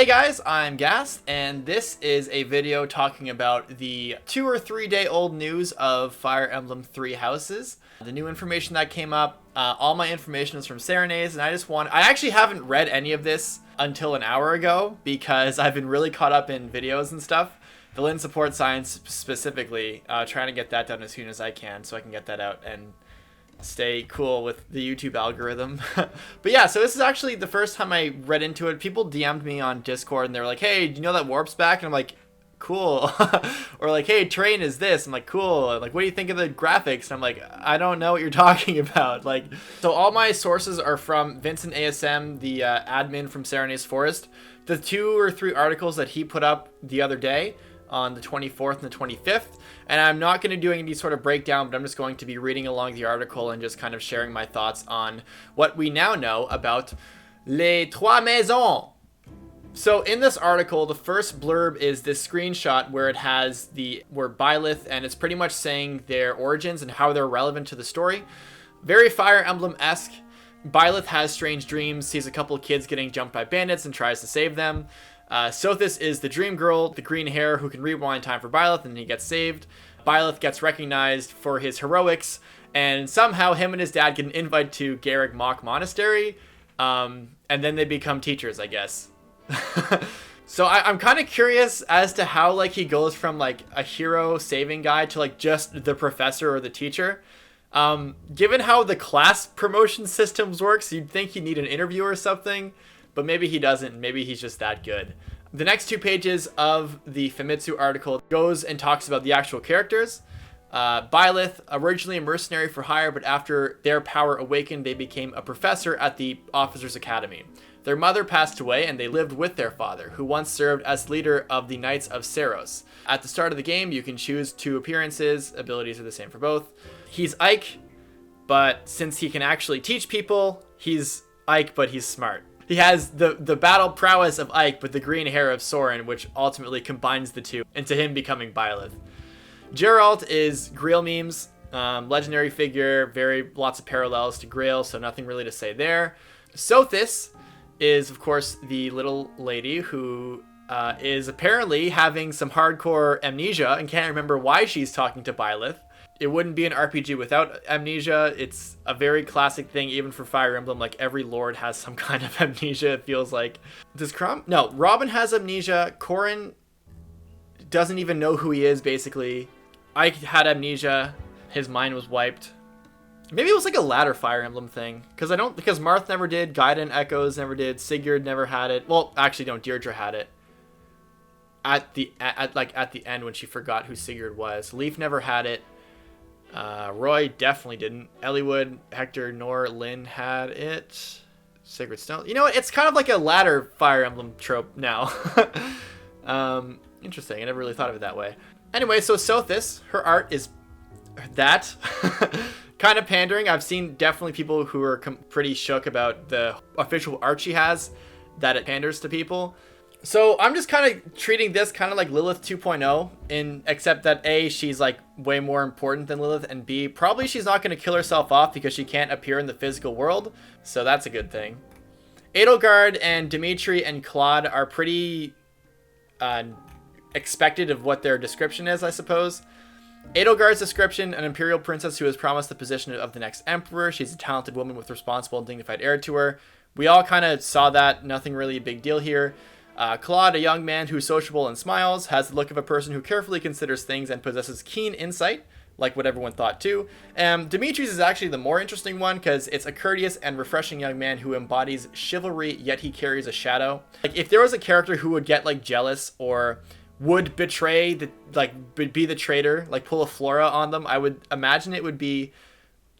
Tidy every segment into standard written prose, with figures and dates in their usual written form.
Hey guys, I'm Gas, and this is a video talking about the 2 or 3 day old news of Fire Emblem Three Houses. The new information that came up, all my information is from Serenes, and I actually haven't read any of this until an hour ago because I've been really caught up in videos and stuff. The Lin support science specifically, trying to get that done as soon as I can so I can get that out and stay cool with the YouTube algorithm. But yeah, so this is actually the first time I read into it. People DM'd me on Discord and they were like, hey, do you know that Warp's back? And I'm like, cool. Or like, hey, Terrain is this. I'm like, cool. And like, what do you think of the graphics? And I'm like, I don't know what you're talking about. Like, so all my sources are from Vincent ASM, the admin from Serenes Forest. The 2 or 3 articles that he put up the other day on the 24th and the 25th. And I'm not going to do any sort of breakdown, but I'm just going to be reading along the article and just kind of sharing my thoughts on what we now know about Les Trois Maisons. So in this article, the first blurb is this screenshot where it has the word Byleth, and it's pretty much saying their origins and how they're relevant to the story. Very Fire Emblem-esque. Byleth has strange dreams, sees a couple of kids getting jumped by bandits and tries to save them. Sothis is the dream girl, the green hair who can rewind time for Byleth, and he gets saved. Byleth gets recognized for his heroics, and somehow him and his dad get an invite to Garrick Mock Monastery, and then they become teachers, I guess. So I'm kind of curious as to how like he goes from like a hero saving guy to like just the professor or the teacher. Given how the class promotion systems works, you'd think he'd need an interview or something. But maybe he doesn't. Maybe he's just that good. The next 2 pages of the Famitsu article goes and talks about the actual characters. Byleth, originally a mercenary for hire, but after their power awakened, they became a professor at the Officers' Academy. Their mother passed away, and they lived with their father, who once served as leader of the Knights of Serenes. At the start of the game, you can choose 2 appearances. Abilities are the same for both. He's Ike, but since he can actually teach people, he's Ike, but he's smart. He has the battle prowess of Ike, but the green hair of Soren, which ultimately combines the 2 into him becoming Byleth. Geralt is Grail memes, legendary figure, lots of parallels to Grail, so nothing really to say there. Sothis is, of course, the little lady who is apparently having some hardcore amnesia and can't remember why she's talking to Byleth. It wouldn't be an RPG without amnesia. It's a very classic thing, even for Fire Emblem. Like, every lord has some kind of amnesia, it feels like. Does No, Robin has amnesia. Corrin doesn't even know who he is, basically. Ike had amnesia. His mind was wiped. Maybe it was like a latter Fire Emblem thing. Because Marth never did. Gaiden Echoes never did. Sigurd never had it. Well, actually, no, Deirdre had it. At the end when she forgot who Sigurd was. Leaf never had it. Roy definitely didn't. Eliwood, Hector, nor Lynn had it. Sigurd Stone. You know what? It's kind of like a ladder Fire Emblem trope now. Interesting. I never really thought of it that way. Anyway, so Sothis, her art is that. Kind of pandering. I've seen definitely people who are pretty shook about the official art she has, that it panders to people. So I'm just kind of treating this kind of like Lilith 2.0, except that A, she's like way more important than Lilith, and B, probably she's not going to kill herself off because she can't appear in the physical world. So that's a good thing. Edelgard and Dimitri and Claude are pretty expected of what their description is, I suppose. Edelgard's description, an imperial princess who is promised the position of the next emperor. She's a talented woman with responsible and dignified heir to her. We all kind of saw that. Nothing really a big deal here. Claude, a young man who's sociable and smiles, has the look of a person who carefully considers things and possesses keen insight, like what everyone thought too. Dimitri's is actually the more interesting one because it's a courteous and refreshing young man who embodies chivalry, yet he carries a shadow. Like, if there was a character who would get like jealous or would betray be the traitor, like pull a Flora on them, I would imagine it would be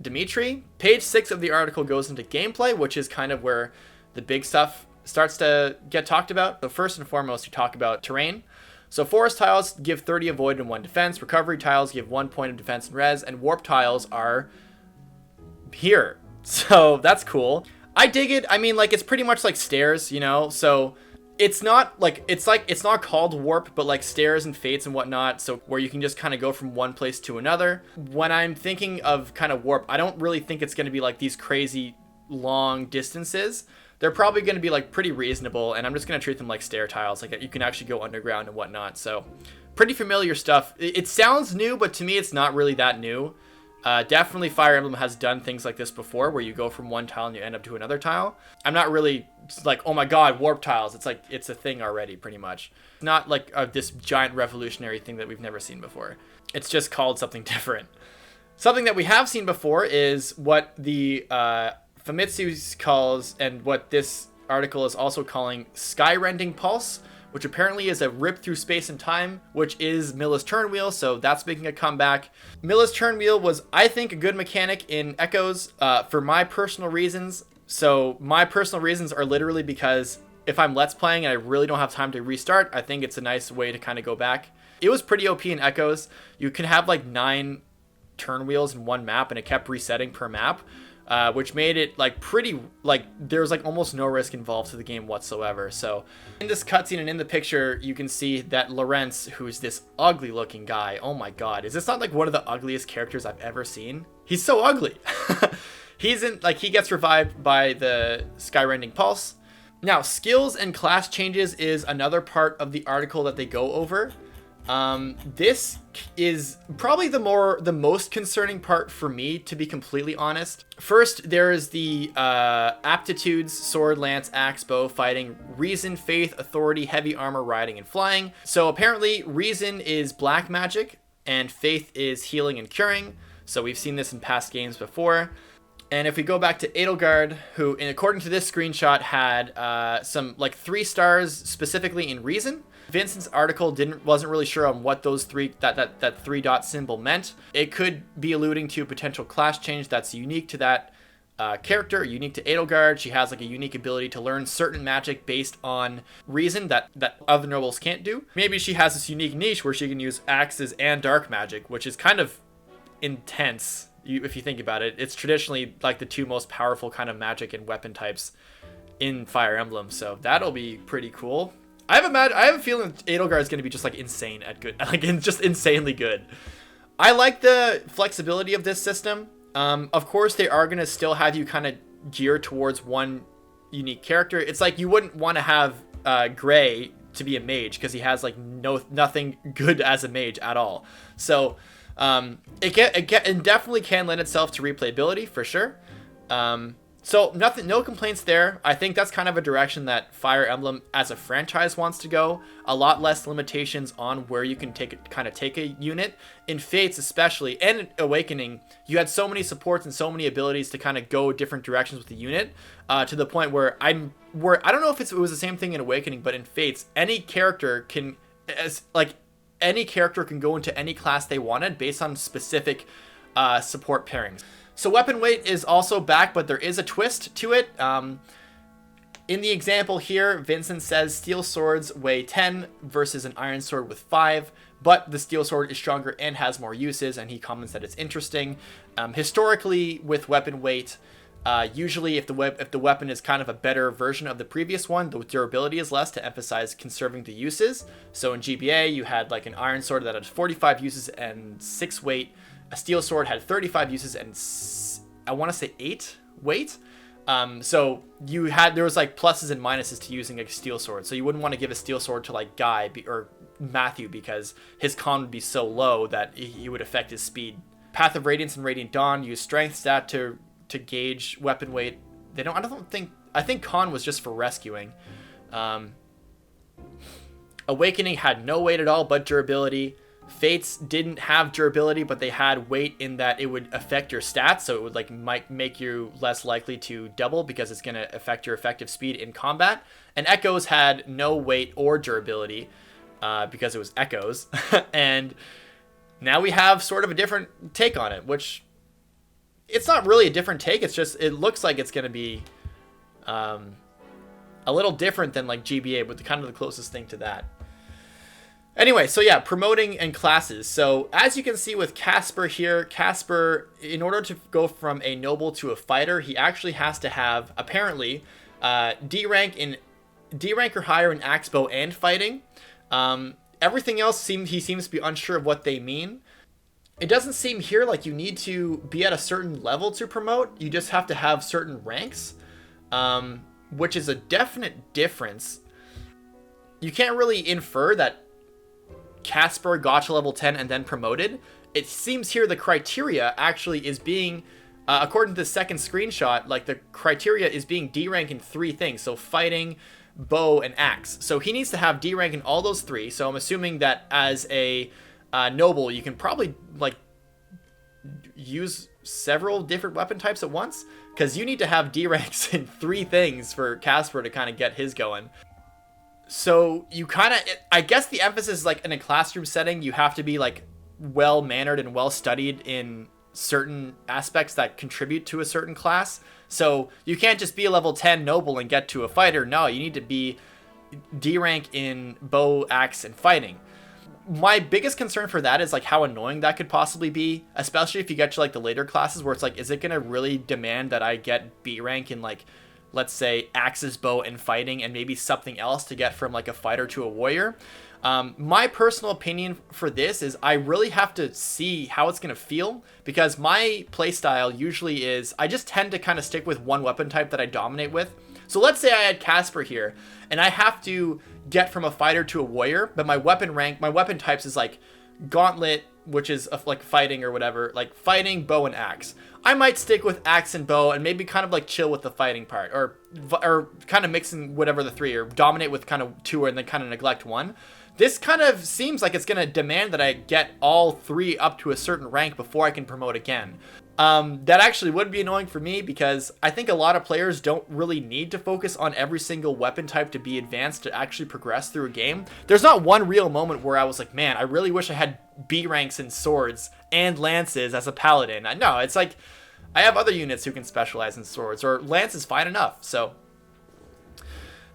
Dimitri. Page 6 of the article goes into gameplay, which is kind of where the big stuff starts to get talked about. So first and foremost, you talk about terrain. So forest tiles give 30 avoid and 1 defense. Recovery tiles give 1 point of defense and res. And warp tiles are here. So that's cool. I dig it. I mean, like, it's pretty much like stairs, you know? So it's not called warp, but like stairs and fates and whatnot. So where you can just kind of go from one place to another. When I'm thinking of kind of warp, I don't really think it's going to be like these crazy long distances. they're probably going to be like pretty reasonable, and I'm just going to treat them like stair tiles. Like you can actually go underground and whatnot. So pretty familiar stuff. It sounds new, but to me, it's not really that new. Definitely Fire Emblem has done things like this before, where you go from one tile and you end up to another tile. I'm not really like, oh my god, warp tiles. It's like, it's a thing already, pretty much. Not like this giant revolutionary thing that we've never seen before. It's just called something different. Something that we have seen before is what the Famitsu calls, and what this article is also calling, Skyrending Pulse, which apparently is a rip through space and time, which is Milla's turn wheel, so that's making a comeback. Milla's turn wheel was, I think, a good mechanic in Echoes for my personal reasons. So my personal reasons are literally because if I'm Let's Playing and I really don't have time to restart, I think it's a nice way to kind of go back. It was pretty OP in Echoes. You can have like 9 turn wheels in one map, and it kept resetting per map. Which made it like pretty, like there was like almost no risk involved to the game whatsoever. So in this cutscene and in the picture, you can see that Lorenz, who's this ugly looking guy, oh my god, is this not like one of the ugliest characters I've ever seen? He's so ugly. He's in, like, he gets revived by the Skyrending Pulse. Now, skills and class changes is another part of the article that they go over. This is probably the most concerning part for me, to be completely honest. First, there is the Aptitudes, sword, lance, axe, bow, fighting, reason, faith, authority, heavy armor, riding, and flying. So apparently reason is black magic and faith is healing and curing. So we've seen this in past games before. And if we go back to Edelgard, who, according to this screenshot, had some like 3 stars specifically in reason. Vincent's article wasn't really sure on what those that 3 dot symbol meant. It could be alluding to a potential class change that's unique to that character, unique to Edelgard. She has like a unique ability to learn certain magic based on reason that other nobles can't do. Maybe she has this unique niche where she can use axes and dark magic, which is kind of intense. If you think about it, it's traditionally like the 2 most powerful kind of magic and weapon types in Fire Emblem, so that'll be pretty cool. I have a feeling Edelgard is going to be just like insane at good, like just insanely good. I like the flexibility of this system. Of course, they are going to still have you kind of gear towards one unique character. It's like you wouldn't want to have Gray to be a mage because he has like nothing good as a mage at all. So it definitely can lend itself to replayability for sure. So no complaints there. I think that's kind of a direction that Fire Emblem as a franchise wants to go. A lot less limitations on where you can take a unit. In Fates especially, and in Awakening, you had so many supports and so many abilities to kind of go different directions with the unit, to the point where I don't know if it was the same thing in Awakening, but in Fates, any character can go into any class they wanted based on specific support pairings. So weapon weight is also back, but there is a twist to it. In the example here, Vincent says steel swords weigh 10 versus an iron sword with 5, but the steel sword is stronger and has more uses, and he comments that it's interesting. Historically, with weapon weight, usually if the weapon is kind of a better version of the previous one, the durability is less to emphasize conserving the uses. So in GBA, you had like an iron sword that had 45 uses and 6 weight. A steel sword had 35 uses and I want to say 8 weight. So there was like pluses and minuses to using a steel sword. So you wouldn't want to give a steel sword to like Guy or Matthew because his con would be so low that he would affect his speed. Path of Radiance and Radiant Dawn use strength stat to gauge weapon weight. I think con was just for rescuing. Awakening had no weight at all but durability. Fates didn't have durability, but they had weight in that it would affect your stats, so it would might make you less likely to double because it's going to affect your effective speed in combat. And Echoes had no weight or durability because it was Echoes. And now we have sort of a different take on it, which it's not really a different take. It's just, it looks like it's going to be a little different than like GBA, but kind of the closest thing to that. Anyway, so yeah, promoting and classes. So as you can see with Casper here, Casper, in order to go from a noble to a fighter, he actually has to have, apparently, D rank or higher in axe, bow, and fighting. Everything else he seems to be unsure of what they mean. It doesn't seem here like you need to be at a certain level to promote. You just have to have certain ranks. which is a definite difference. You can't really infer that Casper got to level 10 and then promoted. It seems here the criteria actually is being, according to the second screenshot, like the criteria is being D rank in 3 things. So fighting, bow, and axe. So he needs to have D rank in all those 3. So I'm assuming that as a noble, you can probably like use several different weapon types at once, because you need to have D ranks in 3 things for Casper to kind of get his going. So you kind of, I guess the emphasis is like in a classroom setting, you have to be like well mannered and well studied in certain aspects that contribute to a certain class. So you can't just be a level 10 noble and get to a fighter. No, you need to be D rank in bow, axe, and fighting. My biggest concern for that is like how annoying that could possibly be, especially if you get to like the later classes where it's like, is it going to really demand that I get B rank in like, let's say axes, bow, and fighting, and maybe something else to get from like a fighter to a warrior? My personal opinion for this is I really have to see how it's going to feel, because my playstyle usually is I just tend to kind of stick with one weapon type that I dominate with. So let's say I had Casper here and I have to get from a fighter to a warrior, but my weapon rank, my weapon types is like gauntlet, which is like fighting or whatever, like fighting, bow, and axe. I might stick with axe and bow and maybe kind of like chill with the fighting part, or kind of mixing whatever the 3, or dominate with kind of 2 and then kind of neglect 1. This kind of seems like it's going to demand that I get all 3 up to a certain rank before I can promote again. That actually would be annoying for me, because I think a lot of players don't really need to focus on every single weapon type to be advanced to actually progress through a game. There's not one real moment where I was like, man, I really wish I had B ranks in swords and lances as a paladin. No, it's like I have other units who can specialize in swords, or lance is fine enough. So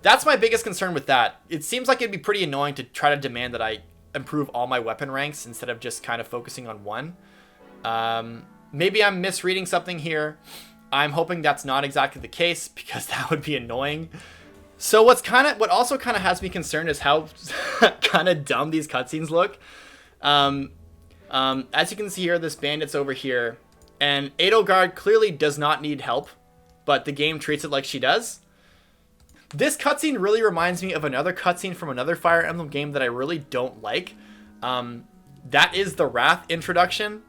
that's my biggest concern with that. It seems like it'd be pretty annoying to try to demand that I improve all my weapon ranks instead of just kind of focusing on one. Maybe I'm misreading something here. I'm hoping that's not exactly the case, because that would be annoying. So what also kind of has me concerned is how kind of dumb these cutscenes look. As you can see here, this bandit's over here, and Edelgard clearly does not need help, but the game treats it like she does. This cutscene really reminds me of another cutscene from another Fire Emblem game that I really don't like. That is the Wrath introduction.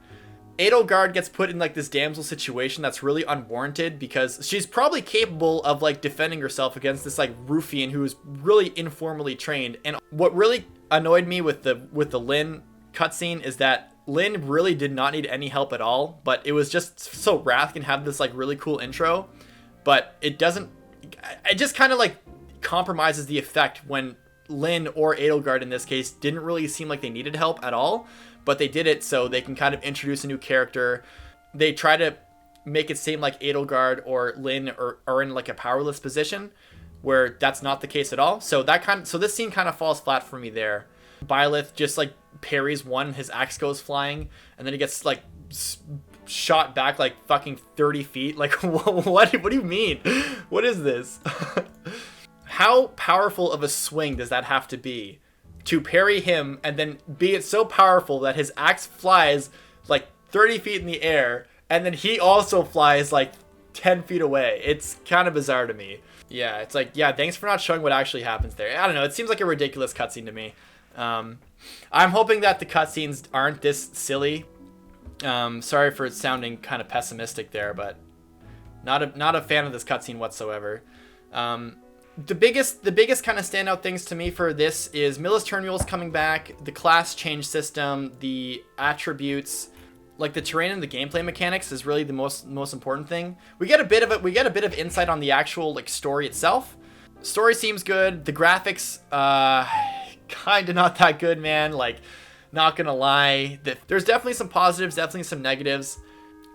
Edelgard gets put in like this damsel situation that's really unwarranted, because she's probably capable of like defending herself against this like ruffian who is really informally trained. And what really annoyed me with the Lyn cutscene is that Lyn really did not need any help at all, but it was just so Wrath can have this like really cool intro, but it just kind of like compromises the effect when Lyn, or Edelgard in this case, didn't really seem like they needed help at all, but they did it so they can kind of introduce a new character. They try to make it seem like Edelgard or Lyn are in like a powerless position, where that's not the case at all. So this scene kind of falls flat for me there. Byleth just like parries one, his axe goes flying, and then he gets like shot back like fucking 30 feet. Like, what do you mean? What is this? How powerful of a swing does that have to be to parry him, and then be it so powerful that his axe flies like 30 feet in the air, and then he also flies like 10 feet away? It's kind of bizarre to me. Yeah, it's like, yeah, thanks for not showing what actually happens there. I don't know, it seems like a ridiculous cutscene to me. I'm hoping that the cutscenes aren't this silly. Sorry for sounding kind of pessimistic there, but not a fan of this cutscene whatsoever. The biggest kind of standout things to me for this is Millis Turnmule's coming back, the class change system, the attributes, like the terrain and the gameplay mechanics is really the most important thing. We get a bit of insight on the actual like story itself. Story seems good. The graphics, kind of not that good, man. Like, not gonna lie, there's definitely some positives, definitely some negatives.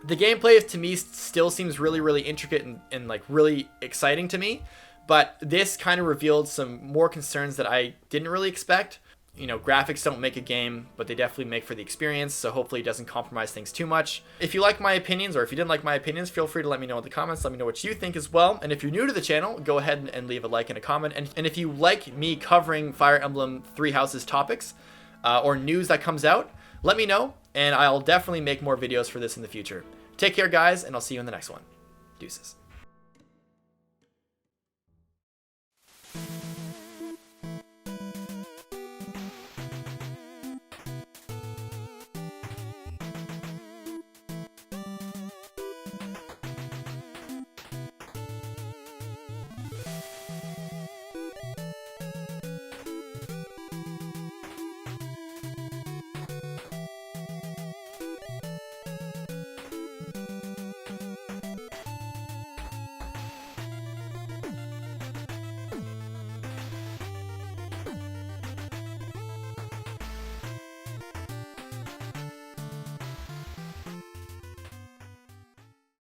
The gameplay to me still seems really, really intricate and like really exciting to me. But this kind of revealed some more concerns that I didn't really expect. You know, graphics don't make a game, but they definitely make for the experience, so hopefully it doesn't compromise things too much. If you like my opinions, or if you didn't like my opinions, feel free to let me know in the comments. Let me know what you think as well. And if you're new to the channel, go ahead and leave a like and a comment. And if you like me covering Fire Emblem Three Houses topics, or news that comes out, let me know, and I'll definitely make more videos for this in the future. Take care, guys, and I'll see you in the next one. Deuces.